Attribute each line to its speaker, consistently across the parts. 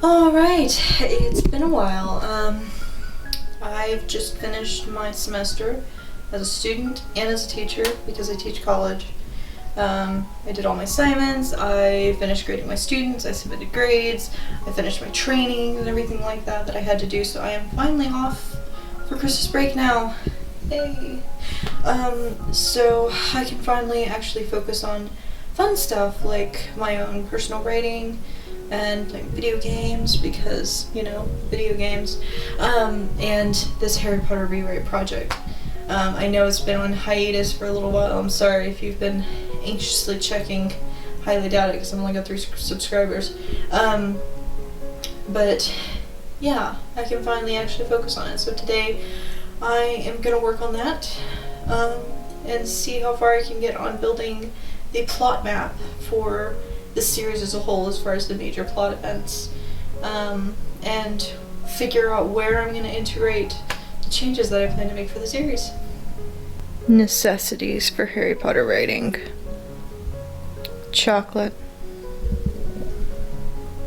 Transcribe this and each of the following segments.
Speaker 1: Alright, it's been a while. I've just finished my semester as a student and as a teacher because I teach college. I did all my assignments, I finished grading my students, I submitted grades, I finished my training and everything like that I had to do, so I am finally off for Christmas break now. Yay! So I can finally actually focus on fun stuff like my own personal writing and like video games because, you know, video games, and this Harry Potter rewrite project. I know it's been on hiatus for a little while. I'm sorry if you've been anxiously checking. Highly doubt it because I've only got 3 subscribers. But yeah, I can finally actually focus on it. So today I am gonna work on that and see how far I can get on building the plot map for the series as a whole as far as the major plot events, and figure out where I'm going to integrate the changes that I plan to make for the series. Necessities for Harry Potter writing: chocolate,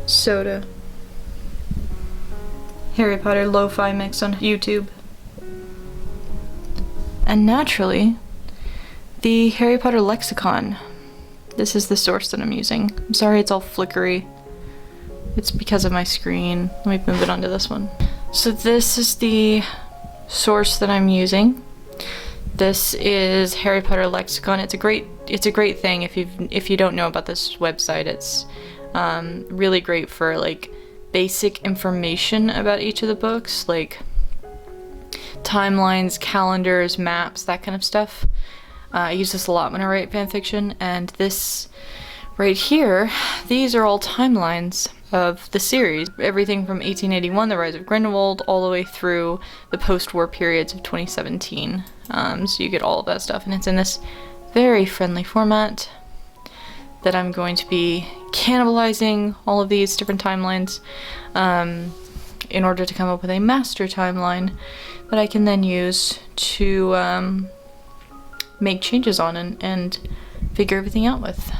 Speaker 1: soda, Harry Potter lo-fi mix on YouTube, and naturally, the Harry Potter lexicon. This is the source that I'm using. I'm sorry it's all flickery. It's because of my screen. Let me move it onto this one. So this is the source that I'm using. This is Harry Potter lexicon. It's a great thing if you don't know about this website. It's really great for like basic information about each of the books, like timelines, calendars, maps, that kind of stuff. I use this a lot when I write fanfiction, and this right here, these are all timelines of the series. Everything from 1881, The Rise of Grindelwald, all the way through the post-war periods of 2017. So you get all of that stuff, and it's in this very friendly format that I'm going to be cannibalizing all of these different timelines in order to come up with a master timeline that I can then use to make changes on and figure everything out with.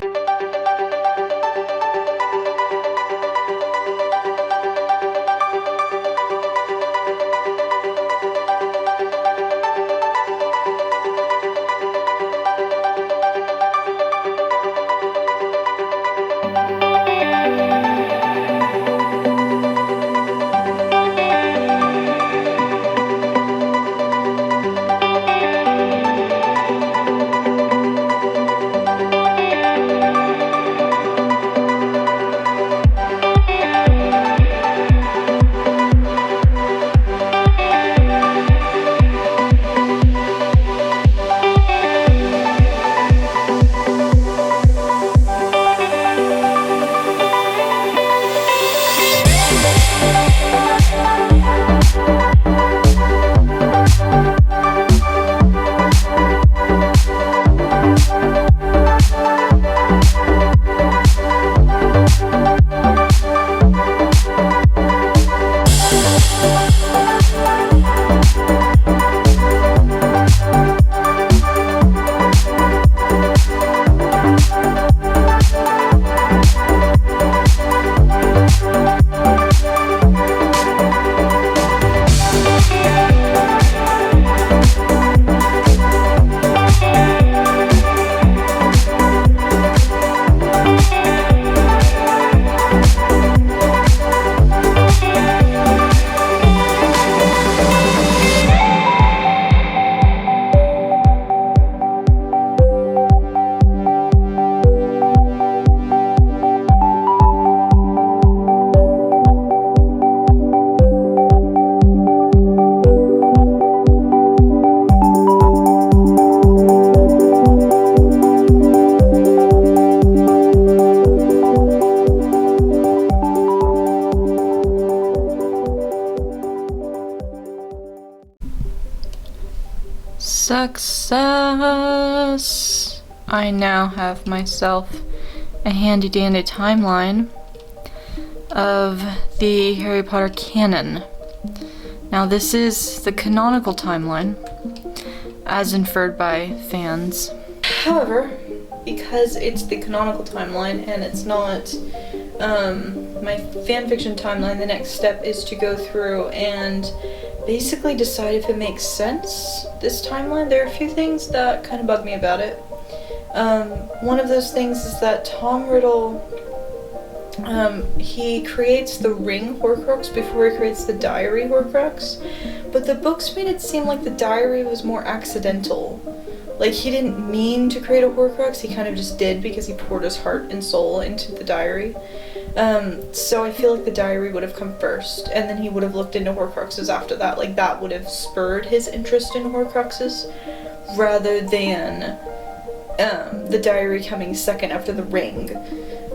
Speaker 1: Success! I now have myself a handy dandy timeline of the Harry Potter canon. Now this is the canonical timeline, as inferred by fans. However, because it's the canonical timeline and it's not my fanfiction timeline, the next step is to go through and basically decide if it makes sense, this timeline. There are a few things that kind of bug me about it. One of those things is that Tom Riddle, he creates the ring Horcrux before he creates the diary Horcrux, but the books made it seem like the diary was more accidental. Like, he didn't mean to create a Horcrux, he kind of just did because he poured his heart and soul into the diary. So I feel like the diary would have come first, and then he would have looked into Horcruxes after that. Like, that would have spurred his interest in Horcruxes, rather than the diary coming second after the ring.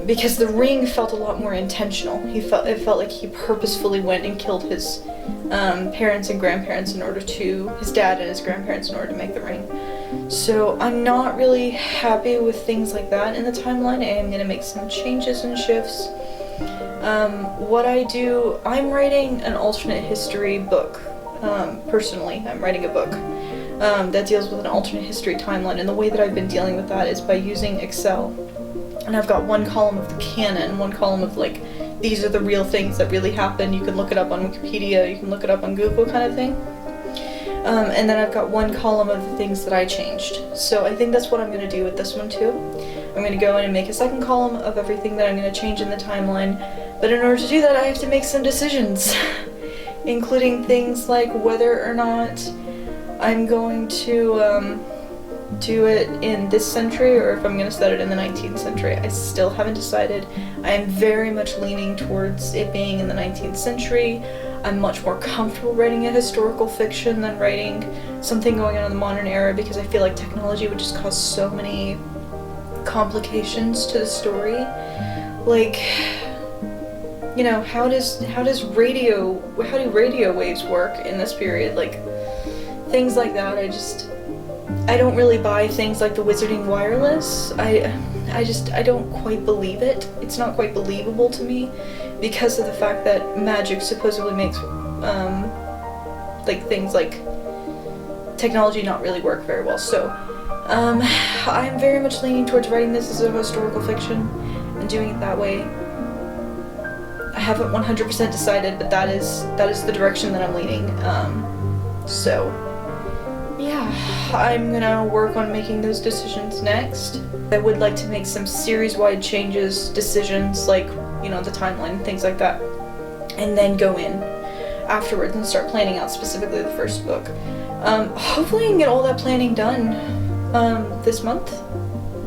Speaker 1: Because the ring felt a lot more intentional. It felt like he purposefully went and killed his parents and grandparents in order to, his dad and his grandparents in order to make the ring. So I'm not really happy with things like that in the timeline. I am going to make some changes and shifts. I'm writing an alternate history book. Personally, I'm writing a book that deals with an alternate history timeline, and the way that I've been dealing with that is by using Excel. And I've got one column of the canon, one column of, like, these are the real things that really happened. You can look it up on Wikipedia, you can look it up on Google, kind of thing. And then I've got one column of the things that I changed. So I think that's what I'm going to do with this one too. I'm going to go in and make a second column of everything that I'm going to change in the timeline. But in order to do that, I have to make some decisions, including things like whether or not I'm going to do it in this century or if I'm going to set it in the 19th century. I still haven't decided. I am very much leaning towards it being in the 19th century. I'm much more comfortable writing a historical fiction than writing something going on in the modern era, because I feel like technology would just cause so many complications to the story. Like, you know, how do radio waves work in this period? Like, things like that. I don't really buy things like the Wizarding Wireless. I don't quite believe it. It's not quite believable to me because of the fact that magic supposedly makes like things like technology not really work very well. So I'm very much leaning towards writing this as a historical fiction and doing it that way. I haven't 100% decided, but that is the direction that I'm leaning. So yeah, I'm gonna work on making those decisions next. I would like to make some series-wide decisions, like, you know, the timeline, things like that, and then go in afterwards and start planning out specifically the first book. Hopefully I can get all that planning done this month.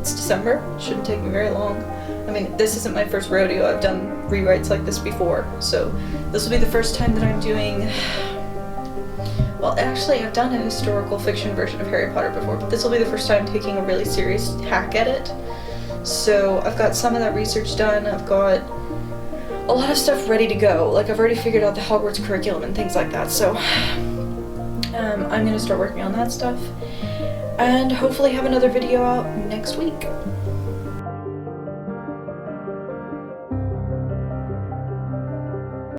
Speaker 1: It's December, shouldn't take me very long. I mean, this isn't my first rodeo, I've done rewrites like this before, so this will be the first time that I'm doing... Well, actually, I've done a historical fiction version of Harry Potter before, but this will be the first time taking a really serious hack at it. So I've got some of that research done, I've got a lot of stuff ready to go. Like, I've already figured out the Hogwarts curriculum and things like that, so I'm gonna start working on that stuff, and hopefully have another video out next week.